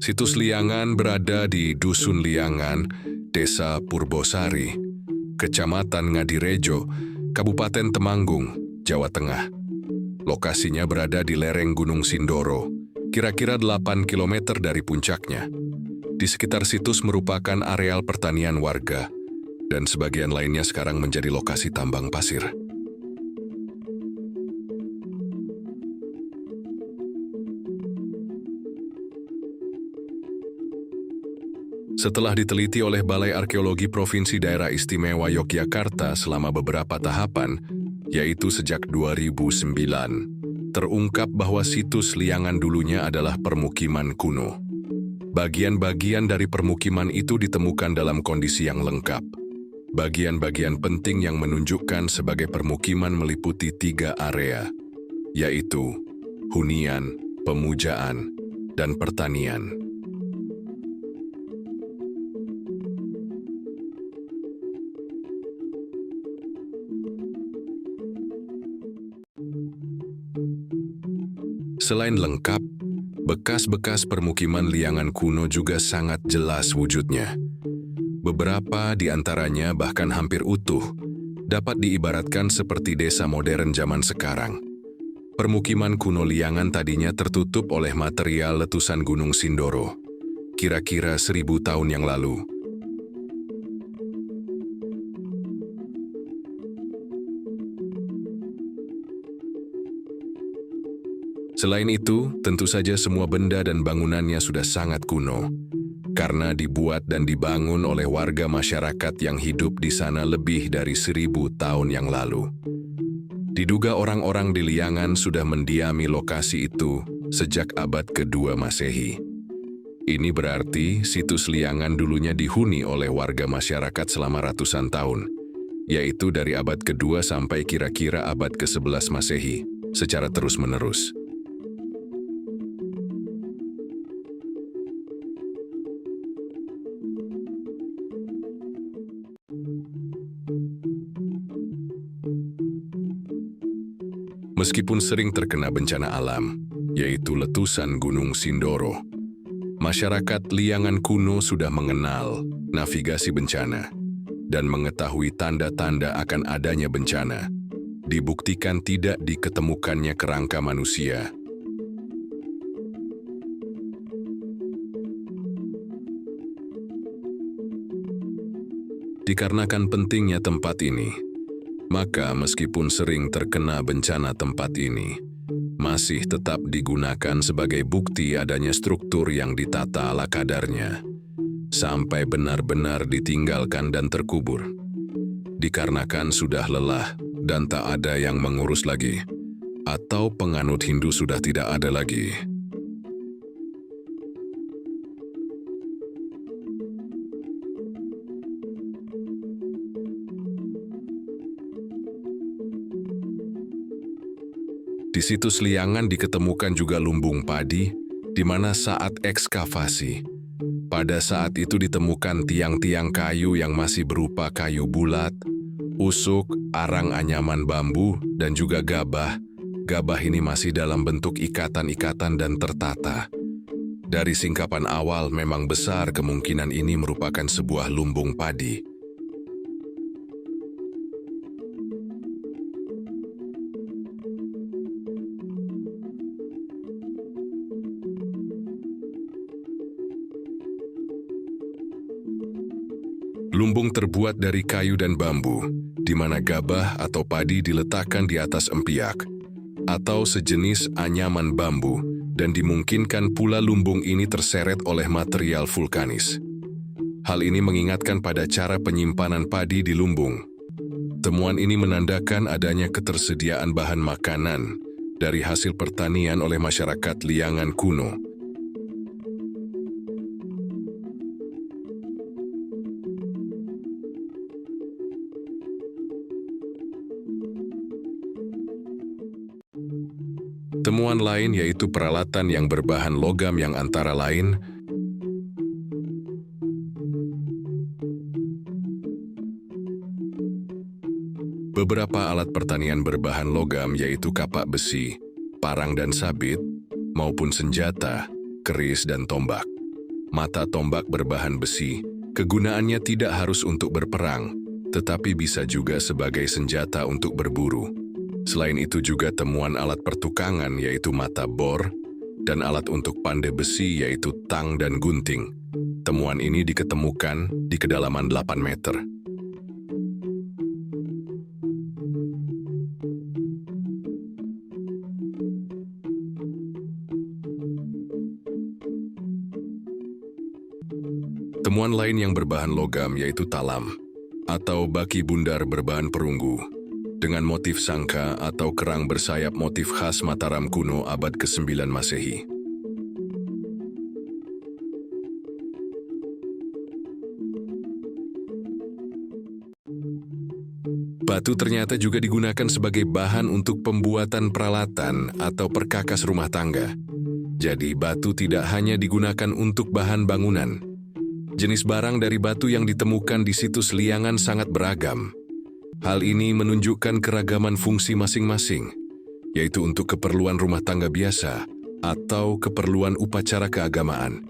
Situs Liangan berada di Dusun Liangan, Desa Purbosari, Kecamatan Ngadirejo, Kabupaten Temanggung, Jawa Tengah. Lokasinya berada di lereng Gunung Sindoro, kira-kira 8 km dari puncaknya. Di sekitar situs merupakan areal pertanian warga, dan sebagian lainnya sekarang menjadi lokasi tambang pasir. Setelah diteliti oleh Balai Arkeologi Provinsi Daerah Istimewa Yogyakarta selama beberapa tahapan, yaitu sejak 2009, terungkap bahwa situs Liangan dulunya adalah permukiman kuno. Bagian-bagian dari permukiman itu ditemukan dalam kondisi yang lengkap. Bagian-bagian penting yang menunjukkan sebagai permukiman meliputi 3 area, yaitu hunian, pemujaan, dan pertanian. Selain lengkap, bekas-bekas permukiman Liangan kuno juga sangat jelas wujudnya. Beberapa di antaranya bahkan hampir utuh, dapat diibaratkan seperti desa modern zaman sekarang. Permukiman kuno Liangan tadinya tertutup oleh material letusan Gunung Sindoro, kira-kira 1000 tahun yang lalu. Selain itu, tentu saja semua benda dan bangunannya sudah sangat kuno, karena dibuat dan dibangun oleh warga masyarakat yang hidup di sana lebih dari 1000 tahun yang lalu. Diduga orang-orang di Liangan sudah mendiami lokasi itu sejak abad ke-2 Masehi. Ini berarti situs Liangan dulunya dihuni oleh warga masyarakat selama ratusan tahun, yaitu dari abad ke-2 sampai kira-kira abad ke-11 Masehi, secara terus-menerus. Meskipun sering terkena bencana alam, yaitu letusan Gunung Sindoro, masyarakat Liangan kuno sudah mengenal navigasi bencana dan mengetahui tanda-tanda akan adanya bencana, dibuktikan tidak diketemukannya kerangka manusia. Dikarenakan pentingnya tempat ini, maka meskipun sering terkena bencana tempat ini, masih tetap digunakan sebagai bukti adanya struktur yang ditata ala kadarnya, sampai benar-benar ditinggalkan dan terkubur. Dikarenakan sudah lelah dan tak ada yang mengurus lagi, atau penganut Hindu sudah tidak ada lagi. Di situs Liangan diketemukan juga lumbung padi, di mana saat ekskavasi, pada saat itu ditemukan tiang-tiang kayu yang masih berupa kayu bulat, usuk, arang anyaman bambu, dan juga gabah. Gabah ini masih dalam bentuk ikatan-ikatan dan tertata. Dari singkapan awal memang besar kemungkinan ini merupakan sebuah lumbung padi. Lumbung terbuat dari kayu dan bambu, di mana gabah atau padi diletakkan di atas empiak, atau sejenis anyaman bambu, dan dimungkinkan pula lumbung ini terseret oleh material vulkanis. Hal ini mengingatkan pada cara penyimpanan padi di lumbung. Temuan ini menandakan adanya ketersediaan bahan makanan dari hasil pertanian oleh masyarakat Liangan kuno. Temuan lain yaitu peralatan yang berbahan logam yang antara lain beberapa alat pertanian berbahan logam yaitu kapak besi, parang dan sabit, maupun senjata, keris, dan tombak. Mata tombak berbahan besi, kegunaannya tidak harus untuk berperang, tetapi bisa juga sebagai senjata untuk berburu. Selain itu juga temuan alat pertukangan yaitu mata bor, dan alat untuk pandai besi yaitu tang dan gunting. Temuan ini diketemukan di kedalaman 8 meter. Temuan lain yang berbahan logam yaitu talam, atau baki bundar berbahan perunggu, dengan motif sangka atau kerang bersayap motif khas Mataram kuno abad ke-9 Masehi. Batu ternyata juga digunakan sebagai bahan untuk pembuatan peralatan atau perkakas rumah tangga. Jadi batu tidak hanya digunakan untuk bahan bangunan. Jenis barang dari batu yang ditemukan di situs liangan sangat beragam. Hal ini menunjukkan keragaman fungsi masing-masing, yaitu untuk keperluan rumah tangga biasa atau keperluan upacara keagamaan.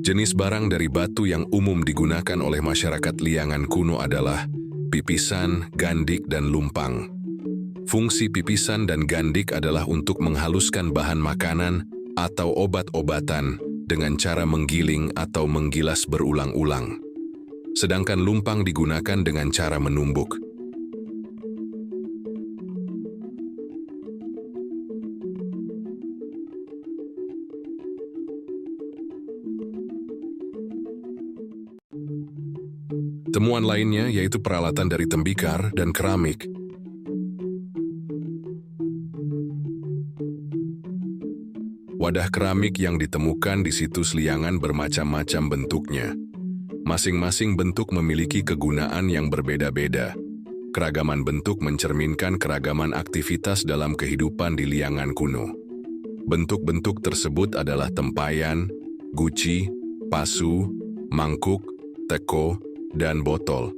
Jenis barang dari batu yang umum digunakan oleh masyarakat liangan kuno adalah pipisan, gandik, dan lumpang. Fungsi pipisan dan gandik adalah untuk menghaluskan bahan makanan atau obat-obatan dengan cara menggiling atau menggilas berulang-ulang. Sedangkan lumpang digunakan dengan cara menumbuk. Temuan lainnya yaitu peralatan dari tembikar dan keramik. Wadah keramik yang ditemukan di situs liangan bermacam-macam bentuknya. Masing-masing bentuk memiliki kegunaan yang berbeda-beda. Keragaman bentuk mencerminkan keragaman aktivitas dalam kehidupan di liangan kuno. Bentuk-bentuk tersebut adalah tempayan, guci, pasu, mangkuk, teko, dan botol.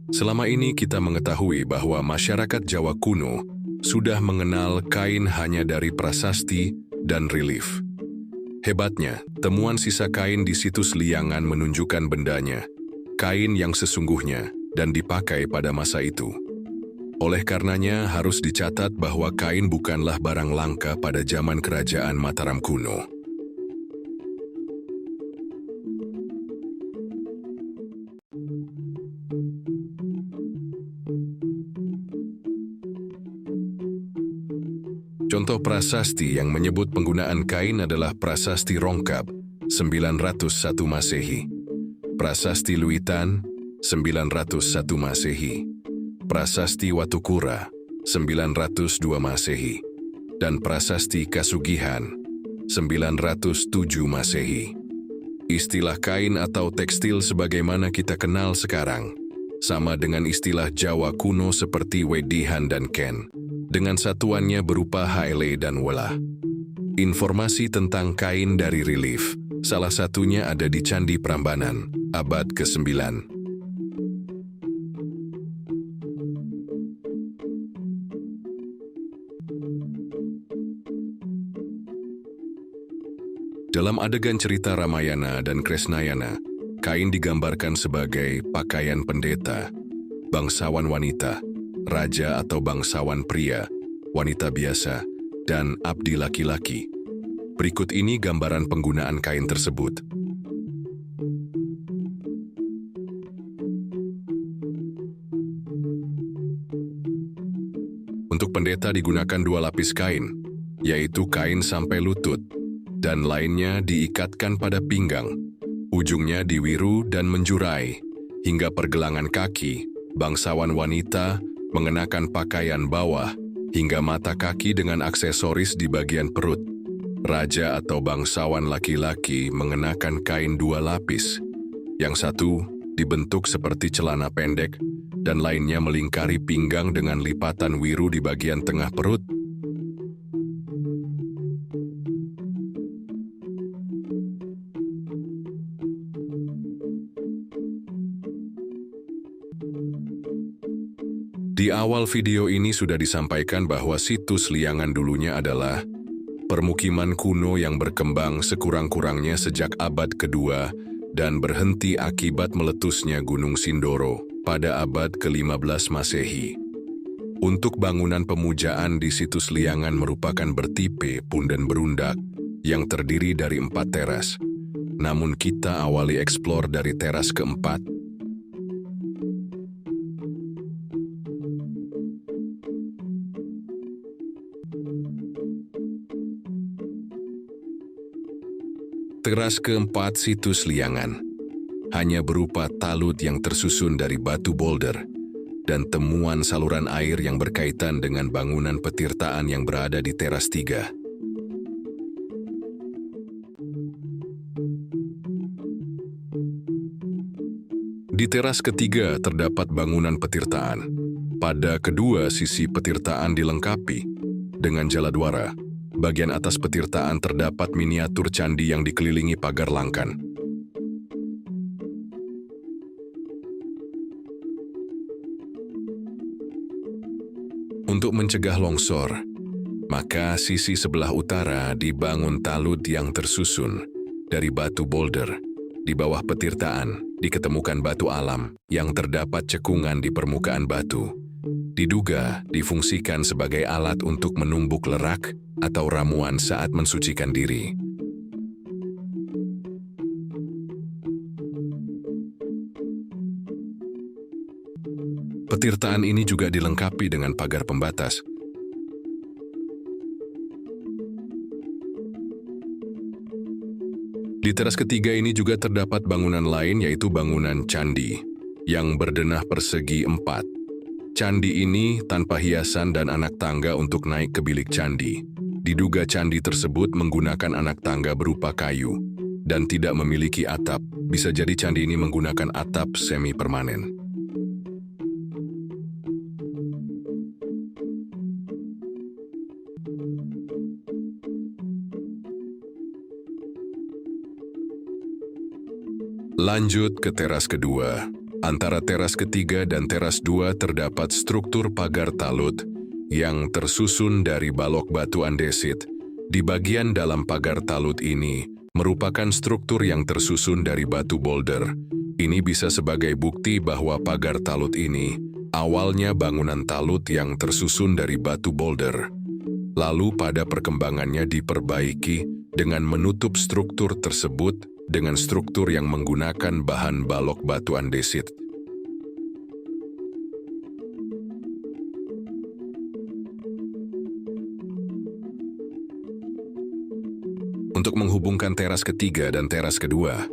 Selama ini kita mengetahui bahwa masyarakat Jawa kuno sudah mengenal kain hanya dari prasasti dan relief. Hebatnya, temuan sisa kain di situs liangan menunjukkan bendanya, kain yang sesungguhnya dan dipakai pada masa itu. Oleh karenanya, harus dicatat bahwa kain bukanlah barang langka pada zaman kerajaan Mataram kuno. Contoh prasasti yang menyebut penggunaan kain adalah Prasasti Rongkap, 901 Masehi, Prasasti Luitan, 901 Masehi, Prasasti Watukura, 902 Masehi, dan Prasasti Kasugihan, 907 Masehi. Istilah kain atau tekstil sebagaimana kita kenal sekarang, sama dengan istilah Jawa kuno seperti wedihan dan ken, dengan satuannya berupa hele dan wela. Informasi tentang kain dari relief, salah satunya ada di Candi Prambanan, abad ke-9. Dalam adegan cerita Ramayana dan Kresnayana, kain digambarkan sebagai pakaian pendeta, bangsawan wanita, raja atau bangsawan pria, wanita biasa, dan abdi laki-laki. Berikut ini gambaran penggunaan kain tersebut. Untuk pendeta digunakan 2 lapis kain, yaitu kain sampai lutut, dan lainnya diikatkan pada pinggang, ujungnya diwiru dan menjurai, hingga pergelangan kaki. Bangsawan wanita mengenakan pakaian bawah, hingga mata kaki dengan aksesoris di bagian perut. Raja atau bangsawan laki-laki mengenakan kain 2 lapis. Yang satu dibentuk seperti celana pendek, dan lainnya melingkari pinggang dengan lipatan wiru di bagian tengah perut. Di awal video ini sudah disampaikan bahwa situs Liangan dulunya adalah permukiman kuno yang berkembang sekurang-kurangnya sejak abad kedua dan berhenti akibat meletusnya Gunung Sindoro pada abad ke-15 Masehi. Untuk bangunan pemujaan di situs Liangan merupakan bertipe punden berundak yang terdiri dari 4 teras. Namun kita awali eksplor dari teras keempat. Teras keempat situs Liangan hanya berupa talut yang tersusun dari batu boulder dan temuan saluran air yang berkaitan dengan bangunan petirtaan yang berada di teras 3. Di teras ketiga terdapat bangunan petirtaan. Pada kedua sisi petirtaan dilengkapi dengan jaladwara. Bagian atas petirtaan terdapat miniatur candi yang dikelilingi pagar langkan. Untuk mencegah longsor, maka sisi sebelah utara dibangun talut yang tersusun dari batu boulder. Di bawah petirtaan diketemukan batu alam yang terdapat cekungan di permukaan batu. Diduga difungsikan sebagai alat untuk menumbuk lerak atau ramuan saat mensucikan diri. Petirtaan ini juga dilengkapi dengan pagar pembatas. Di teras ketiga ini juga terdapat bangunan lain, yaitu bangunan candi yang berdenah persegi 4. Candi ini tanpa hiasan dan anak tangga untuk naik ke bilik candi. Diduga candi tersebut menggunakan anak tangga berupa kayu dan tidak memiliki atap. Bisa jadi candi ini menggunakan atap semi permanen. Lanjut ke teras kedua. Antara teras ketiga dan teras 2 terdapat struktur pagar talut yang tersusun dari balok batu andesit. Di bagian dalam pagar talut ini merupakan struktur yang tersusun dari batu boulder. Ini bisa sebagai bukti bahwa pagar talut ini awalnya bangunan talut yang tersusun dari batu boulder. Lalu pada perkembangannya diperbaiki dengan menutup struktur tersebut dengan struktur yang menggunakan bahan balok batu andesit. Untuk menghubungkan teras ketiga dan teras kedua,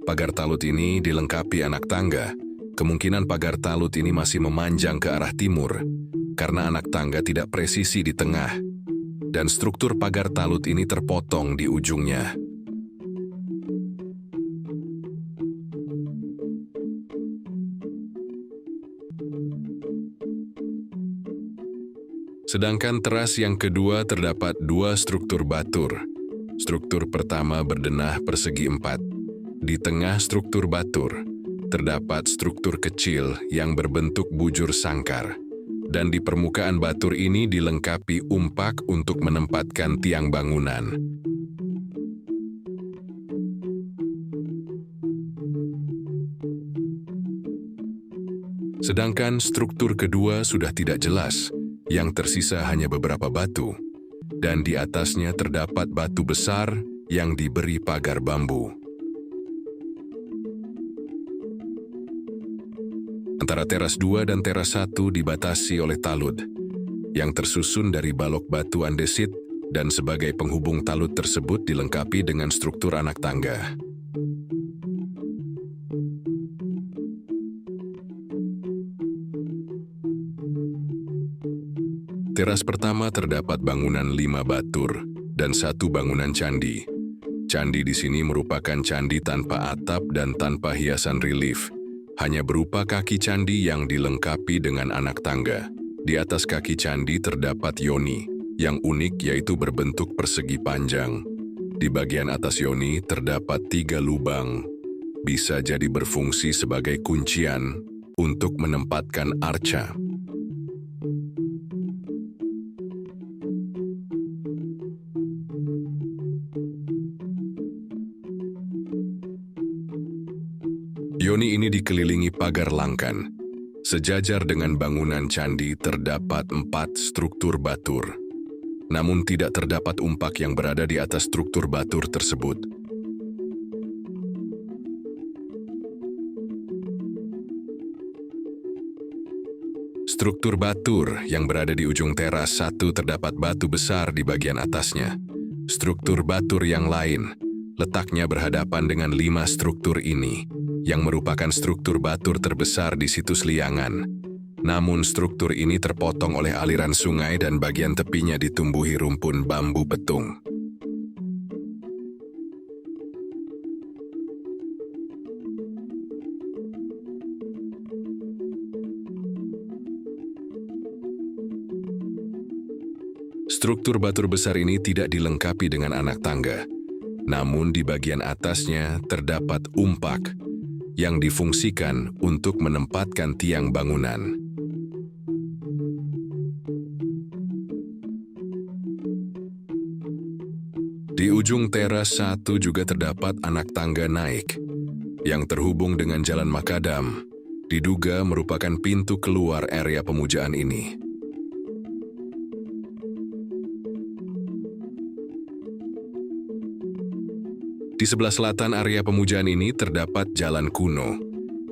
pagar talut ini dilengkapi anak tangga. Kemungkinan pagar talut ini masih memanjang ke arah timur, karena anak tangga tidak presisi di tengah, dan struktur pagar talut ini terpotong di ujungnya. Sedangkan teras yang kedua terdapat 2 struktur batur. Struktur pertama berdenah persegi 4. Di tengah struktur batur, terdapat struktur kecil yang berbentuk bujur sangkar. Dan di permukaan batur ini dilengkapi umpak untuk menempatkan tiang bangunan. Sedangkan struktur kedua sudah tidak jelas. Yang tersisa hanya beberapa batu, dan di atasnya terdapat batu besar yang diberi pagar bambu. Antara teras 2 dan teras 1 dibatasi oleh talut, yang tersusun dari balok batu andesit dan sebagai penghubung talut tersebut dilengkapi dengan struktur anak tangga. Teras pertama terdapat bangunan 5 batur dan 1 bangunan candi. Candi di sini merupakan candi tanpa atap dan tanpa hiasan relief, hanya berupa kaki candi yang dilengkapi dengan anak tangga. Di atas kaki candi terdapat yoni, yang unik yaitu berbentuk persegi panjang. Di bagian atas yoni terdapat 3 lubang, bisa jadi berfungsi sebagai kuncian untuk menempatkan arca. Yoni ini dikelilingi pagar langkan. Sejajar dengan bangunan candi terdapat 4 struktur batur. Namun tidak terdapat umpak yang berada di atas struktur batur tersebut. Struktur batur yang berada di ujung teras satu terdapat batu besar di bagian atasnya. Struktur batur yang lain letaknya berhadapan dengan 5 struktur ini, yang merupakan struktur batur terbesar di situs Liangan. Namun struktur ini terpotong oleh aliran sungai dan bagian tepinya ditumbuhi rumpun bambu petung. Struktur batur besar ini tidak dilengkapi dengan anak tangga, namun di bagian atasnya terdapat umpak yang difungsikan untuk menempatkan tiang bangunan. Di ujung teras satu juga terdapat anak tangga naik, yang terhubung dengan jalan makadam, diduga merupakan pintu keluar area pemujaan ini. Di sebelah selatan area pemujaan ini terdapat jalan kuno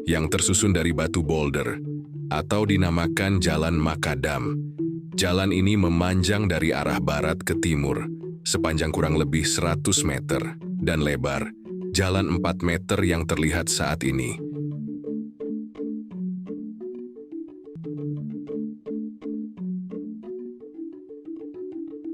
yang tersusun dari batu boulder atau dinamakan Jalan Makadam. Jalan ini memanjang dari arah barat ke timur sepanjang kurang lebih 100 meter dan lebar jalan 4 meter yang terlihat saat ini.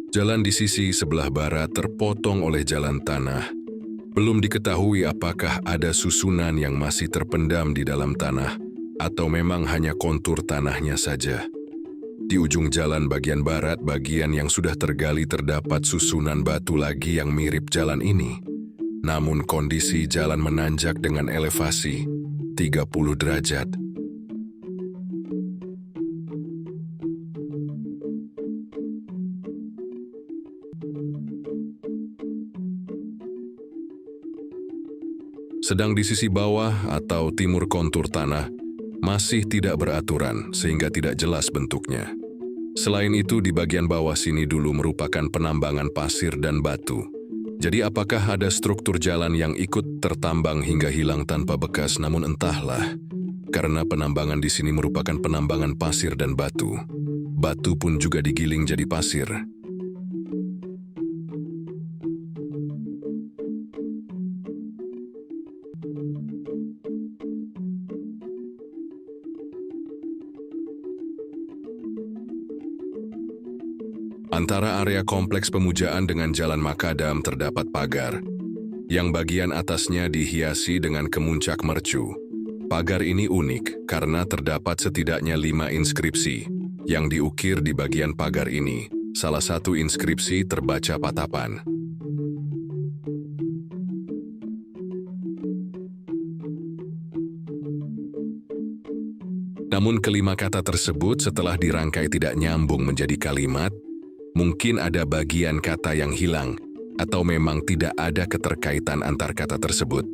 Jalan di sisi sebelah barat terpotong oleh jalan tanah. Belum diketahui apakah ada susunan yang masih terpendam di dalam tanah atau memang hanya kontur tanahnya saja. Di ujung jalan bagian barat, bagian yang sudah tergali terdapat susunan batu lagi yang mirip jalan ini. Namun kondisi jalan menanjak dengan elevasi 30 derajat. Sedang di sisi bawah atau timur kontur tanah masih tidak beraturan sehingga tidak jelas bentuknya. Selain itu di bagian bawah sini dulu merupakan penambangan pasir dan batu. Jadi apakah ada struktur jalan yang ikut tertambang hingga hilang tanpa bekas? Namun entahlah, karena penambangan di sini merupakan penambangan pasir dan batu. Batu pun juga digiling jadi pasir. Antara area kompleks pemujaan dengan jalan makadam terdapat pagar, yang bagian atasnya dihiasi dengan kemuncak mercu. Pagar ini unik karena terdapat setidaknya 5 inskripsi yang diukir di bagian pagar ini. Salah satu inskripsi terbaca patapan. Namun kelima kata tersebut setelah dirangkai tidak nyambung menjadi kalimat. Mungkin ada bagian kata yang hilang, atau memang tidak ada keterkaitan antar kata tersebut.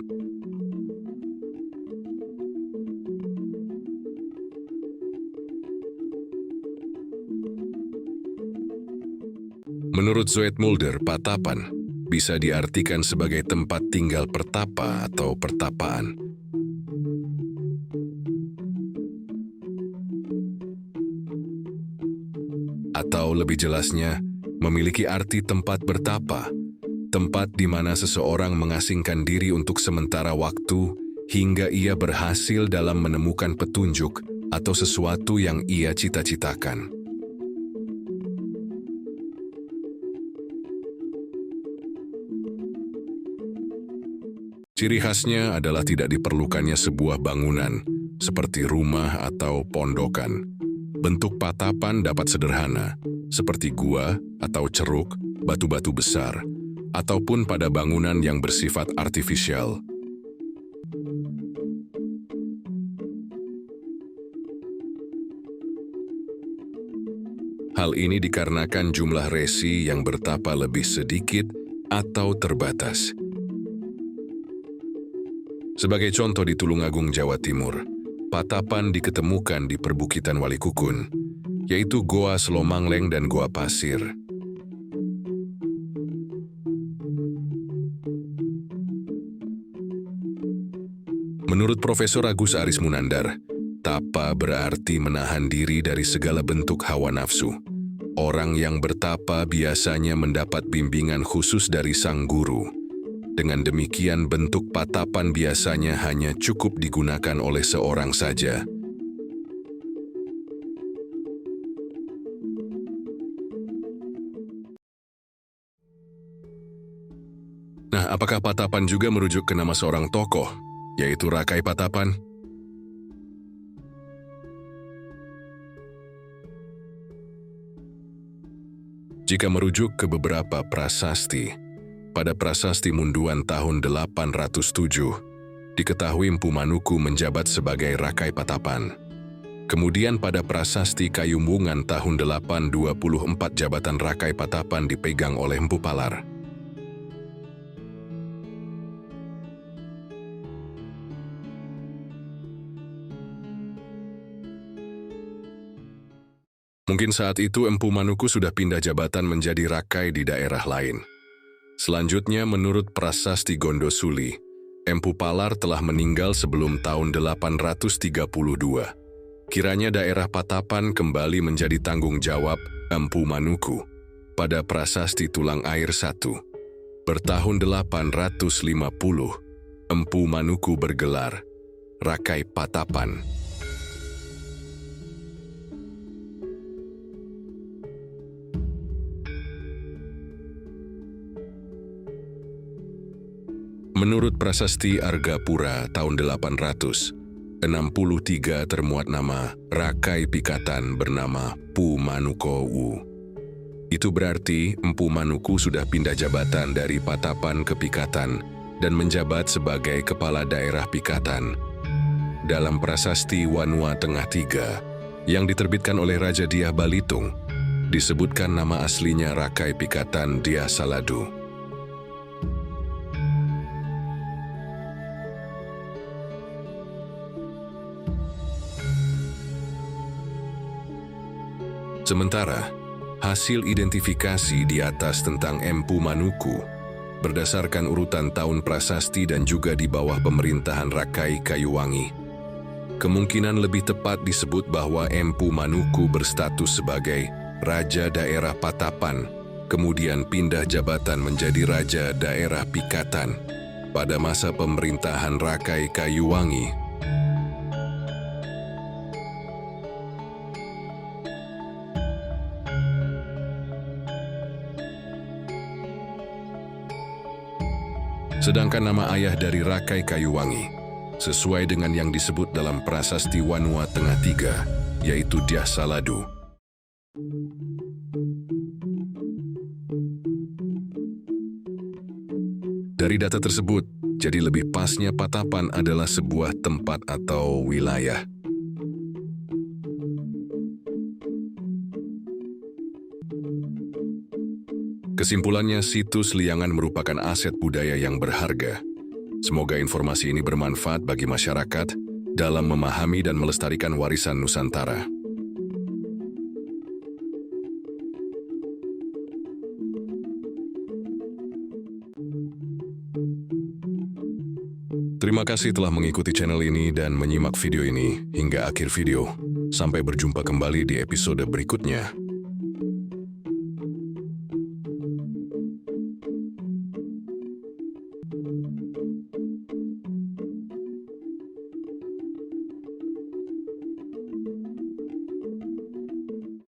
Menurut Zoetmulder, patapan bisa diartikan sebagai tempat tinggal pertapa atau pertapaan. Atau lebih jelasnya, memiliki arti tempat bertapa, tempat di mana seseorang mengasingkan diri untuk sementara waktu hingga ia berhasil dalam menemukan petunjuk atau sesuatu yang ia cita-citakan. Ciri khasnya adalah tidak diperlukannya sebuah bangunan, seperti rumah atau pondokan. Bentuk patapan dapat sederhana, seperti gua atau ceruk, batu-batu besar, ataupun pada bangunan yang bersifat artifisial. Hal ini dikarenakan jumlah resi yang bertapa lebih sedikit atau terbatas. Sebagai contoh di Tulungagung, Jawa Timur, patapan diketemukan di perbukitan Walikukun, yaitu Goa Selomangleng dan Goa Pasir. Menurut Profesor Agus Aris Munandar, tapa berarti menahan diri dari segala bentuk hawa nafsu. Orang yang bertapa biasanya mendapat bimbingan khusus dari sang guru. Dengan demikian, bentuk patapan biasanya hanya cukup digunakan oleh seorang saja. Nah, apakah patapan juga merujuk ke nama seorang tokoh, yaitu Rakai Patapan? Jika merujuk ke beberapa prasasti, pada prasasti Munduan tahun 807, diketahui Empu Manuku menjabat sebagai Rakai Patapan. Kemudian pada prasasti Kayumbungan tahun 824 jabatan Rakai Patapan dipegang oleh Empu Palar. Mungkin saat itu Empu Manuku sudah pindah jabatan menjadi Rakai di daerah lain. Selanjutnya, menurut prasasti Gondosuli, Empu Palar telah meninggal sebelum tahun 832. Kiranya daerah Patapan kembali menjadi tanggung jawab Empu Manuku pada prasasti Tulang Air 1. Bertahun 850, Empu Manuku bergelar Rakai Patapan. Menurut prasasti Argapura tahun 863 termuat nama Rakai Pikatan bernama Pu Manukowu. Itu berarti Empu Manuku sudah pindah jabatan dari Patapan ke Pikatan dan menjabat sebagai Kepala Daerah Pikatan. Dalam prasasti Wanua Tengah 3 yang diterbitkan oleh Raja Diah Balitung, disebutkan nama aslinya Rakai Pikatan Diah Saladu. Sementara, hasil identifikasi di atas tentang Empu Manuku berdasarkan urutan tahun prasasti dan juga di bawah pemerintahan Rakai Kayuwangi. Kemungkinan lebih tepat disebut bahwa Empu Manuku berstatus sebagai Raja Daerah Patapan, kemudian pindah jabatan menjadi Raja Daerah Pikatan pada masa pemerintahan Rakai Kayuwangi. Sedangkan nama ayah dari Rakai Kayuwangi, sesuai dengan yang disebut dalam prasasti Wanua Tengah 3, yaitu Diah Saladu. Dari data tersebut, jadi lebih pasnya Patapan adalah sebuah tempat atau wilayah. Kesimpulannya, situs Liangan merupakan aset budaya yang berharga. Semoga informasi ini bermanfaat bagi masyarakat dalam memahami dan melestarikan warisan Nusantara. Terima kasih telah mengikuti channel ini dan menyimak video ini hingga akhir video. Sampai berjumpa kembali di episode berikutnya.